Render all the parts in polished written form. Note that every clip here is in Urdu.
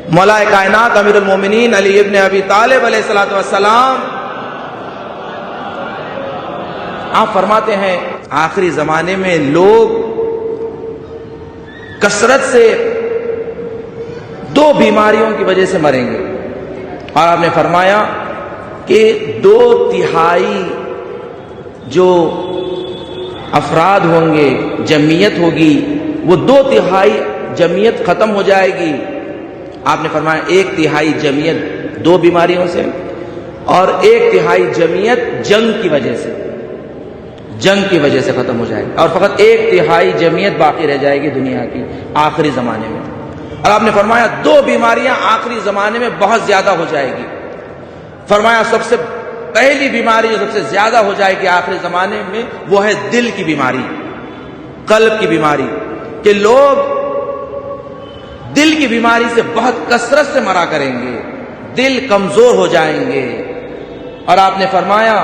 مولا کائنات امیر المومنین علی ابن ابی طالب علیہ الصلوۃ والسلام آپ فرماتے ہیں آخری زمانے میں لوگ کثرت سے دو بیماریوں کی وجہ سے مریں گے، اور آپ نے فرمایا کہ 2/3 جو افراد ہوں گے، جمعیت ہوگی، وہ 2/3 جمعیت ختم ہو جائے گی۔ آپ نے فرمایا 1/3 جمعیت 2 بیماریوں سے، اور 1/3 جمعیت جنگ کی وجہ سے ختم ہو جائے گی، اور فقط 1/3 جمعیت باقی رہ جائے گی دنیا کی آخری زمانے میں۔ اور آپ نے فرمایا 2 بیماریاں آخری زمانے میں بہت زیادہ ہو جائے گی۔ فرمایا سب سے پہلی بیماری جو سب سے زیادہ ہو جائے گی آخری زمانے میں وہ ہے دل کی بیماری، قلب کی بیماری، کہ لوگ دل کی بیماری سے بہت کثرت سے مرا کریں گے، دل کمزور ہو جائیں گے۔ اور آپ نے فرمایا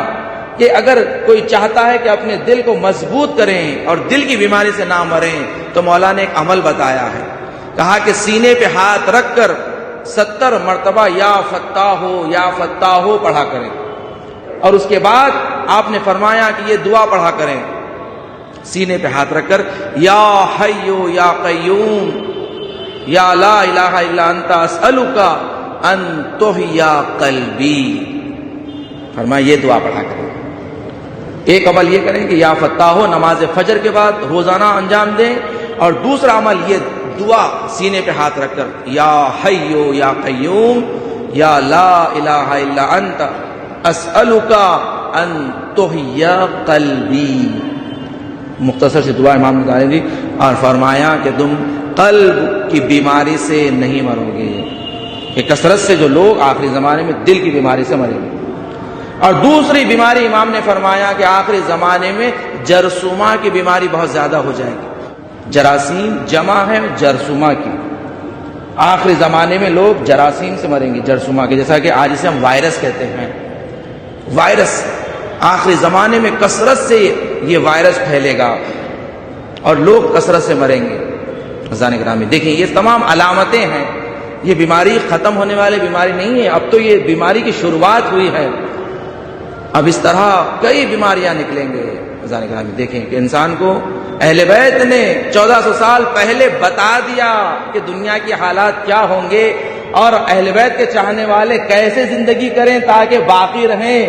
کہ اگر کوئی چاہتا ہے کہ اپنے دل کو مضبوط کریں اور دل کی بیماری سے نہ مریں تو مولا نے ایک عمل بتایا ہے، کہا کہ سینے پہ ہاتھ رکھ کر 70 مرتبہ یا فتاح ہو پڑھا کریں، اور اس کے بعد آپ نے فرمایا کہ یہ دعا پڑھا کریں سینے پہ ہاتھ رکھ کر، یا حیو یا قیوم یا لا الہ الا انت اسألک ان تحیا قلبی۔ فرمایا یہ دعا پڑھا کریں۔ ایک عمل یہ کریں کہ یا فتاح نماز فجر کے بعد روزانہ انجام دیں، اور دوسرا عمل یہ دعا سینے پہ ہاتھ رکھ کر، یا حیو یا قیوم یا لا الہ الا انت اسألک ان تحیا قلبی۔ مختصر سی دعا امام نے بتائی تھی، اور فرمایا کہ تم قلب کی بیماری سے نہیں مرو گے، کہ کثرت سے جو لوگ آخری زمانے میں دل کی بیماری سے مریں گے۔ اور دوسری بیماری امام نے فرمایا کہ آخری زمانے میں جرثومہ کی بیماری بہت زیادہ ہو جائے گی۔ جراثیم جمع ہے جرثومہ کی، آخری زمانے میں لوگ جراثیم سے مریں گے، جرثومہ کے، جیسا کہ آج اسے ہم وائرس کہتے ہیں۔ وائرس آخری زمانے میں کثرت سے یہ وائرس پھیلے گا اور لوگ کثرت سے مریں گے۔ عزیزان گرامی دیکھیں، یہ تمام علامتیں ہیں، یہ بیماری ختم ہونے والی بیماری نہیں ہے، اب تو یہ بیماری کی شروعات ہوئی ہے، اب اس طرح کئی بیماریاں نکلیں گے۔ عزیزان گرامی دیکھیں کہ انسان کو اہل بیت نے 1400 سال پہلے بتا دیا کہ دنیا کی حالات کیا ہوں گے، اور اہل بیت کے چاہنے والے کیسے زندگی کریں تاکہ باقی رہیں۔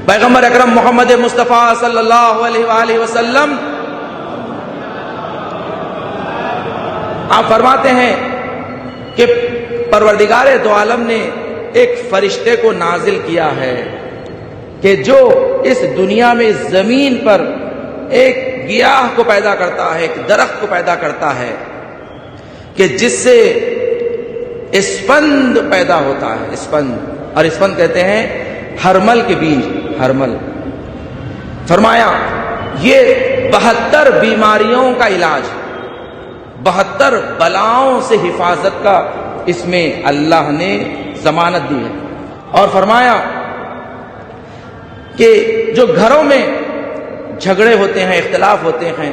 پیغمبر اکرم محمد مصطفیٰ صلی اللہ علیہ وآلہ وسلم آپ فرماتے ہیں کہ پروردگار دو عالم نے ایک فرشتے کو نازل کیا ہے کہ جو اس دنیا میں زمین پر ایک گیاہ کو پیدا کرتا ہے، ایک درخت کو پیدا کرتا ہے کہ جس سے اسپند پیدا ہوتا ہے، اسپند، اور اسپند کہتے ہیں ہرمل کے بیج، ہرمل۔ فرمایا یہ 72 بیماریوں کا علاج، 72 بلاؤں سے حفاظت کا اس میں اللہ نے ضمانت دی ہے۔ اور فرمایا کہ جو گھروں میں جھگڑے ہوتے ہیں، اختلاف ہوتے ہیں،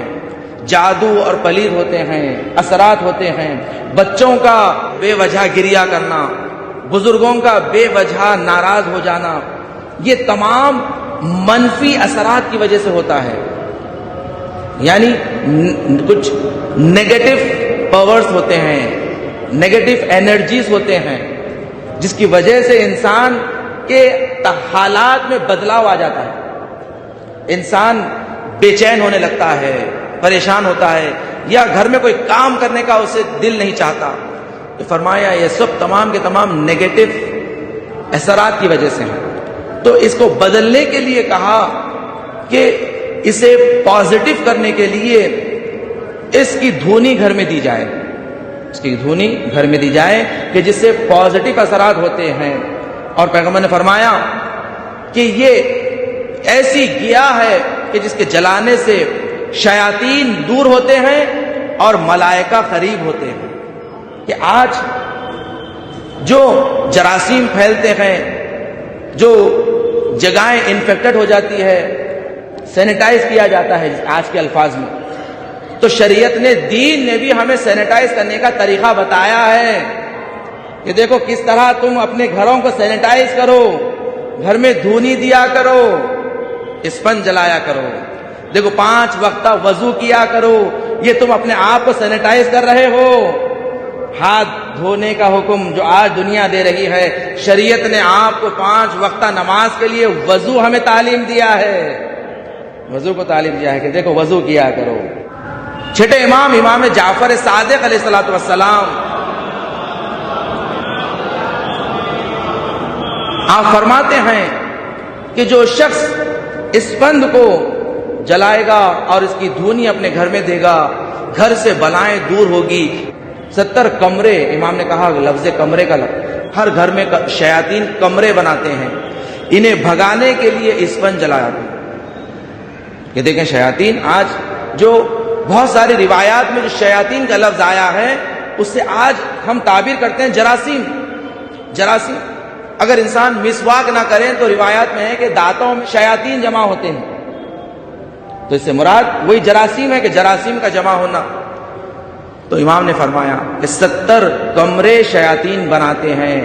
جادو اور پلید ہوتے ہیں، اثرات ہوتے ہیں، بچوں کا بے وجہ گریہ کرنا، بزرگوں کا بے وجہ ناراض ہو جانا، یہ تمام منفی اثرات کی وجہ سے ہوتا ہے، یعنی کچھ نیگیٹو پاورز ہوتے ہیں، نیگیٹو انرجیز ہوتے ہیں، جس کی وجہ سے انسان کے حالات میں بدلاؤ آ جاتا ہے، انسان بے چین ہونے لگتا ہے، پریشان ہوتا ہے، یا گھر میں کوئی کام کرنے کا اسے دل نہیں چاہتا۔ تو فرمایا یہ سب تمام کے تمام نیگیٹو اثرات کی وجہ سے ہیں۔ تو اس کو بدلنے کے لیے کہا کہ اسے پازیٹو کرنے کے لیے اس کی دھونی گھر میں دی جائے، اس کی دھونی گھر میں دی جائے کہ جس سے پازیٹو اثرات ہوتے ہیں۔ اور پیغمبر نے فرمایا کہ یہ ایسی گیاہ ہے کہ جس کے جلانے سے شیاطین دور ہوتے ہیں اور ملائکہ قریب ہوتے ہیں۔ کہ آج جو جراثیم پھیلتے ہیں، جو جگہیں انفیکٹڈ ہو جاتی ہے، سینیٹائز کیا جاتا ہے آج کے الفاظ میں، تو شریعت نے، دین نے بھی ہمیں سینیٹائز کرنے کا طریقہ بتایا ہے کہ دیکھو کس طرح تم اپنے گھروں کو سینیٹائز کرو، گھر میں دھونی دیا کرو، اسپنج جلایا کرو، دیکھو 5 وقتہ وضو کیا کرو، یہ تم اپنے آپ کو سینیٹائز کر رہے ہو۔ ہاتھ دھونے کا حکم جو آج دنیا دے رہی ہے، شریعت نے آپ کو 5 وقتہ نماز کے لیے وضو ہمیں تعلیم دیا ہے، وضو کو تعلیم دیا ہے کہ دیکھو وضو کیا کرو۔ چھٹے امام جعفر صادق علیہ الصلوۃ والسلام آپ فرماتے ہیں کہ جو شخص اس بند کو جلائے گا اور اس کی دھونی اپنے گھر میں دے گا، گھر سے بلائیں دور ہوگی۔ 70 کمرے، امام نے کہا لفظ کمرے کا لفظ، ہر گھر میں شیاطین کمرے بناتے ہیں، انہیں بھگانے کے لیے اسپنج جلایا۔ یہ دیکھیں شیاطین، آج جو بہت ساری روایات میں جو شیاطین کا لفظ آیا ہے، اس سے آج ہم تعبیر کرتے ہیں جراثیم۔ جراثیم اگر انسان مسواک نہ کریں تو روایات میں ہے کہ دانتوں میں شیاطین جمع ہوتے ہیں، تو اس سے مراد وہی جراثیم ہے کہ جراثیم کا جمع ہونا۔ تو امام نے فرمایا کہ 70 کمرے شیاطین بناتے ہیں،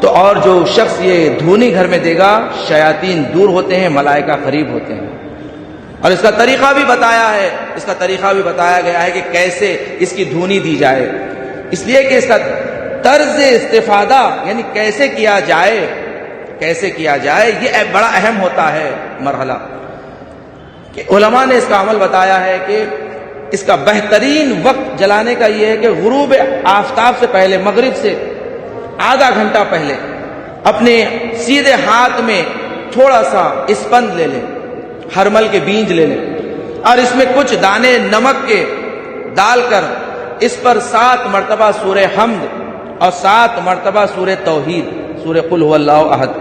تو اور جو شخص یہ دھونی گھر میں دے گا، شیاطین دور ہوتے ہیں، ملائکہ قریب ہوتے ہیں۔ اور اس کا طریقہ بھی بتایا ہے، اس کا طریقہ بھی بتایا گیا ہے کہ کیسے اس کی دھونی دی جائے، اس لیے کہ اس کا طرز استفادہ یعنی کیسے کیا جائے، کیسے کیا جائے، یہ بڑا اہم ہوتا ہے مرحلہ۔ کہ علماء نے اس کا عمل بتایا ہے کہ اس کا بہترین وقت جلانے کا یہ ہے کہ غروب آفتاب سے پہلے، مغرب سے آدھا گھنٹہ پہلے اپنے سیدھے ہاتھ میں تھوڑا سا اسپنج لے لیں، ہرمل کے بیج لے لیں، اور اس میں کچھ دانے نمک کے ڈال کر اس پر 7 مرتبہ سورہ حمد اور 7 مرتبہ سورہ توحید، سورہ قل هو اللہ احد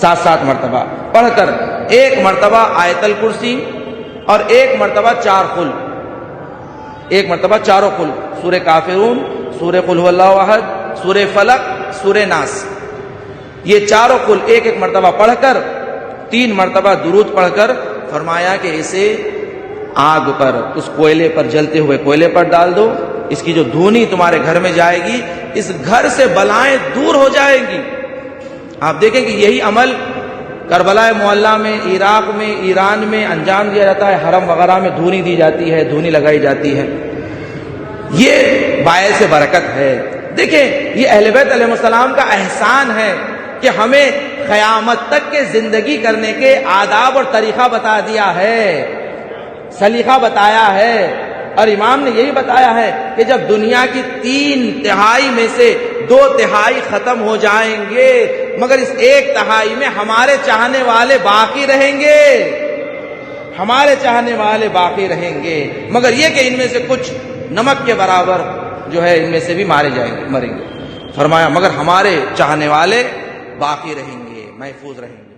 7 مرتبہ پڑھ کر 1 مرتبہ آیت الکرسی اور 1 مرتبہ 4 قل، 1 مرتبہ چاروں قل، سورہ کافرون، سورہ قل هو اللہ احد، سورہ فلق، سورہ ناس، یہ چاروں قل 1 مرتبہ پڑھ کر 3 مرتبہ درود پڑھ کر فرمایا کہ اسے آگ پر، اس کوئلے پر، جلتے ہوئے کوئلے پر ڈال دو، اس کی جو دھونی تمہارے گھر میں جائے گی، اس گھر سے بلائیں دور ہو جائیں گی۔ آپ دیکھیں کہ یہی عمل کربلا معلیٰ میں، عراق میں، ایران میں انجام دیا جاتا ہے، حرم وغیرہ میں دھونی دی جاتی ہے، دھونی لگائی جاتی ہے، یہ باعث برکت ہے۔ دیکھیں یہ اہل بیت علیہ السلام کا احسان ہے کہ ہمیں قیامت تک کے زندگی کرنے کے آداب اور طریقہ بتا دیا ہے، سلیقہ بتایا ہے، اور امام نے یہی بتایا ہے کہ جب دنیا کی 3/3 میں سے 2/3 ختم ہو جائیں گے، مگر اس 1/3 میں ہمارے چاہنے والے باقی رہیں گے، ہمارے چاہنے والے باقی رہیں گے، مگر یہ کہ ان میں سے کچھ نمک کے برابر جو ہے ان میں سے بھی مارے جائیں گے، مریں گے۔ فرمایا مگر ہمارے چاہنے والے باقی رہیں گے، محفوظ رہیں گے۔